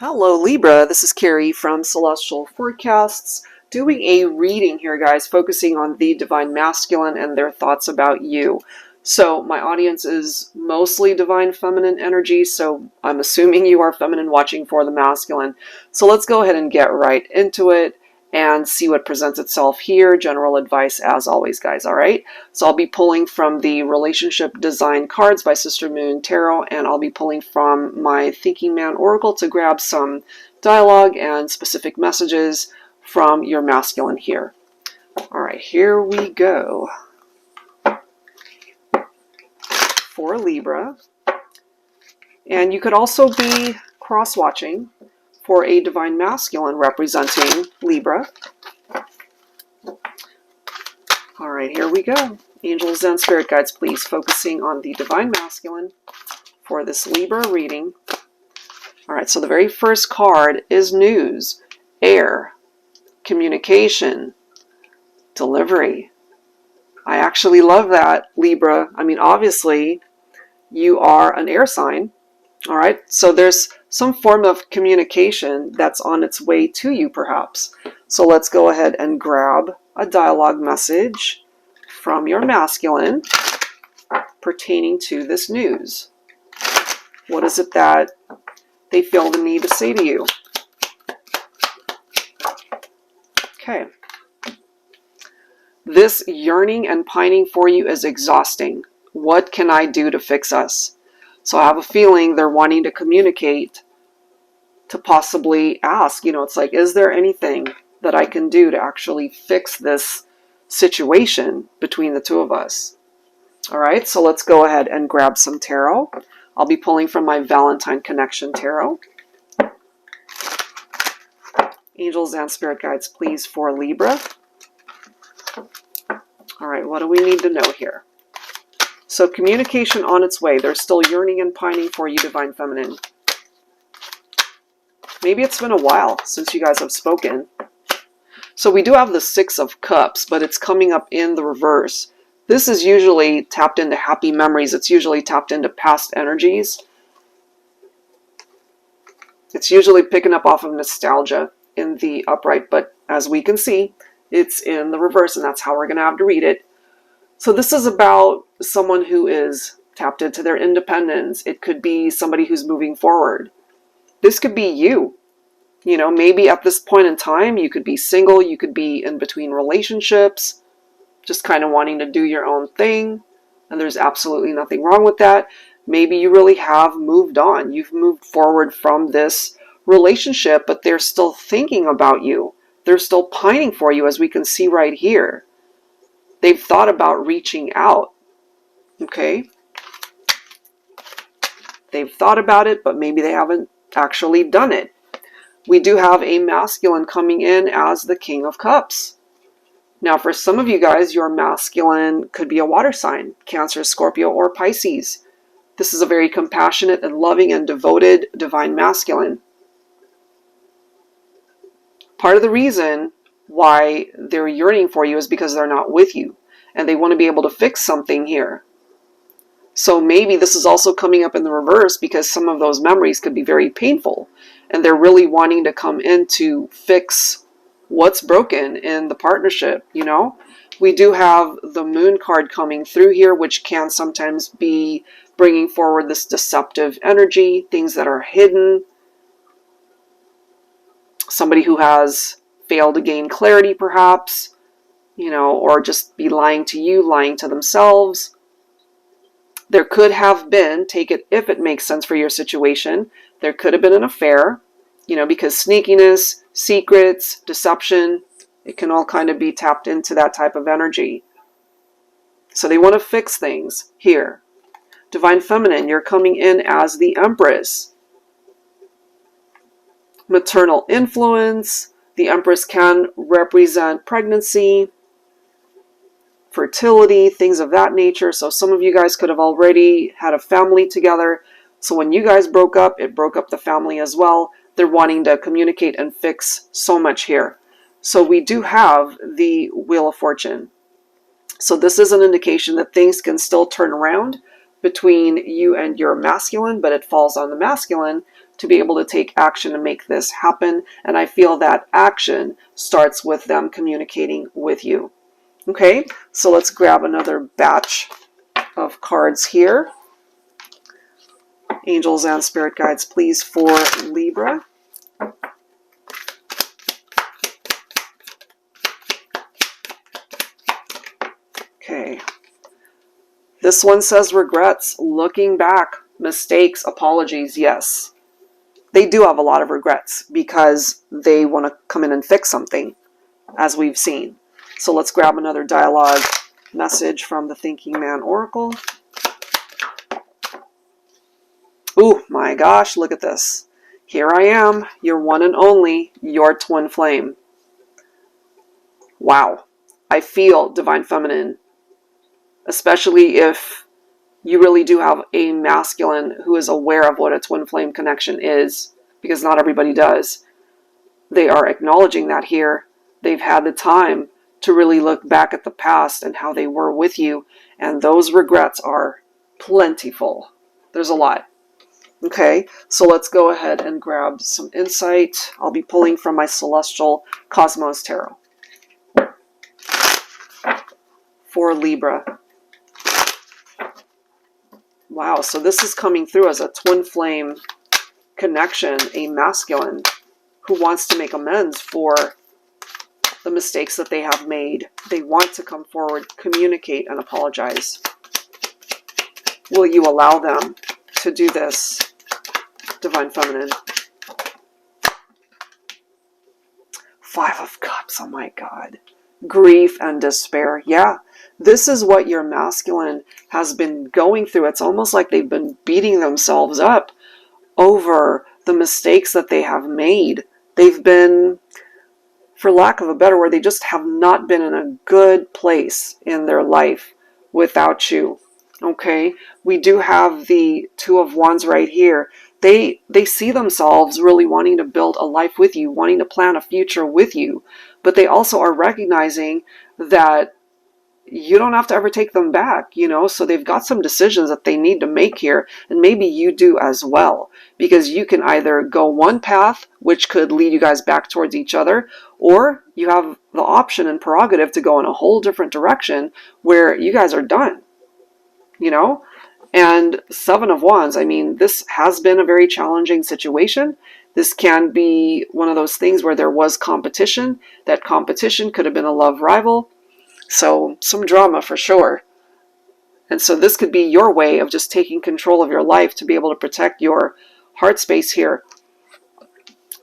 Hello Libra, this is Carrie from Celestial Forecasts, doing a reading here guys, focusing on the Divine Masculine and their thoughts about you. So my audience is mostly Divine Feminine energy, so I'm assuming you are feminine watching for the masculine. So let's go ahead and get right into it and see what presents itself here. General advice as always guys, alright? So I'll be pulling from the Relationship Design cards by Sister Moon Tarot, and I'll be pulling from my Thinking Man Oracle to grab some dialogue and specific messages from your masculine here. Alright, here we go. For Libra. And you could also be cross-watching for a Divine Masculine representing Libra. Alright, here we go. Angels and Spirit Guides, please, focusing on the Divine Masculine for this Libra reading. Alright, so the very first card is news, air, communication, delivery. I actually love that, Libra. I mean, obviously, you are an air sign. Alright, so there's some form of communication that's on its way to you, perhaps. So let's go ahead and grab a dialogue message from your masculine pertaining to this news. What is it that they feel the need to say to you? Okay. This yearning and pining for you is exhausting. What can I do to fix us? So I have a feeling they're wanting to communicate, to possibly ask, it's like, is there anything that I can do to actually fix this situation between the two of us? All right, so let's go ahead and grab some tarot. I'll be pulling from my Valentine Connection Tarot. Angels and Spirit Guides, please, for Libra. All right, what do we need to know here? So communication on its way. They're still yearning and pining for you, Divine Feminine. Maybe it's been a while since you guys have spoken. So we do have the Six of Cups, but it's coming up in the reverse. This is usually tapped into happy memories. It's usually tapped into past energies. It's usually picking up off of nostalgia in the upright, but as we can see, it's in the reverse, and that's how we're going to have to read it. So this is about someone who is tapped into their independence. It could be somebody who's moving forward. This could be you. Maybe at this point in time, you could be single, you could be in between relationships, just kind of wanting to do your own thing, and there's absolutely nothing wrong with that. Maybe you really have moved on. You've moved forward from this relationship, but they're still thinking about you. They're still pining for you, as we can see right here. They've thought about reaching out, okay? They've thought about it, but maybe they haven't actually done it. We do have a masculine coming in as the King of Cups. Now, for some of you guys, your masculine could be a water sign, Cancer, Scorpio, or Pisces. This is a very compassionate and loving and devoted Divine Masculine. Part of the reason why they're yearning for you is because they're not with you, and they want to be able to fix something here. So maybe this is also coming up in the reverse because some of those memories could be very painful, and they're really wanting to come in to fix what's broken in the partnership, We do have the Moon card coming through here, which can sometimes be bringing forward this deceptive energy, things that are hidden. Somebody who has failed to gain clarity, perhaps, or just be lying to you, lying to themselves. There could have been, take it if it makes sense for your situation, there could have been an affair, because sneakiness, secrets, deception, it can all kind of be tapped into that type of energy. So they want to fix things here. Divine Feminine, you're coming in as the Empress. Maternal influence. The Empress can represent pregnancy, fertility, things of that nature. So some of you guys could have already had a family together. So when you guys broke up, it broke up the family as well. They're wanting to communicate and fix so much here. So we do have the Wheel of Fortune. So this is an indication that things can still turn around, between you and your masculine, but it falls on the masculine to be able to take action to make this happen. And I feel that action starts with them communicating with you. Okay, so let's grab another batch of cards here. Angels and spirit guides, please, for Libra. Okay. This one says regrets, looking back, mistakes, apologies. Yes, they do have a lot of regrets because they want to come in and fix something, as we've seen. So let's grab another dialogue message from the Thinking Man Oracle. Ooh, my gosh, look at this. Here I am, your one and only, your twin flame. Wow. I feel Divine Feminine, especially if you really do have a masculine who is aware of what a twin flame connection is, because not everybody does. They are acknowledging that here. They've had the time to really look back at the past and how they were with you, and those regrets are plentiful. There's a lot. Okay, so let's go ahead and grab some insight. I'll be pulling from my Celestial Cosmos Tarot for Libra. Wow, so this is coming through as a twin flame connection, a masculine who wants to make amends for the mistakes that they have made. They want to come forward, communicate, and apologize. Will you allow them to do this, Divine Feminine? Five of Cups, oh my God. Grief and despair. Yeah, this is what your masculine has been going through. It's almost like they've been beating themselves up over the mistakes that they have made. They've been, for lack of a better word, they just have not been in a good place in their life without you. Okay, we do have the Two of Wands right here. They see themselves really wanting to build a life with you, wanting to plan a future with you, but they also are recognizing that you don't have to ever take them back, you know, so they've got some decisions that they need to make here, and maybe you do as well, because you can either go one path, which could lead you guys back towards each other, or you have the option and prerogative to go in a whole different direction where you guys are done, you know. And Seven of Wands, I mean, this has been a very challenging situation. This can be one of those things where there was competition. That competition could have been a love rival. So some drama for sure. And so this could be your way of just taking control of your life to be able to protect your heart space here.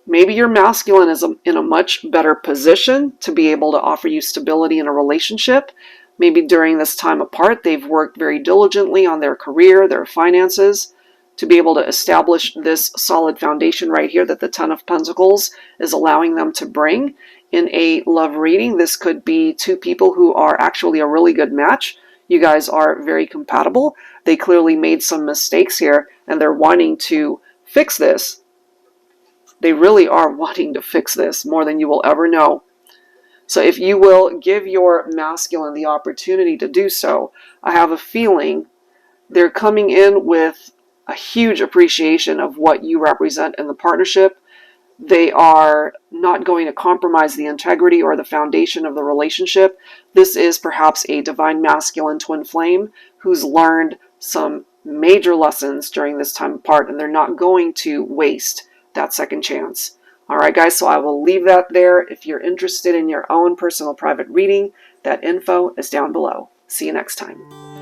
Maybe your masculine is in a much better position to be able to offer you stability in a relationship. Maybe during this time apart, they've worked very diligently on their career, their finances, to be able to establish this solid foundation right here that the Ten of Pentacles is allowing them to bring. In a love reading, this could be two people who are actually a really good match. You guys are very compatible. They clearly made some mistakes here, and they're wanting to fix this. They really are wanting to fix this more than you will ever know. So if you will give your masculine the opportunity to do so, I have a feeling they're coming in with a huge appreciation of what you represent in the partnership. They are not going to compromise the integrity or the foundation of the relationship. This is perhaps a divine masculine twin flame who's learned some major lessons during this time apart, and they're not going to waste that second chance. All right, guys, so I will leave that there. If you're interested in your own personal private reading, that info is down below. See you next time.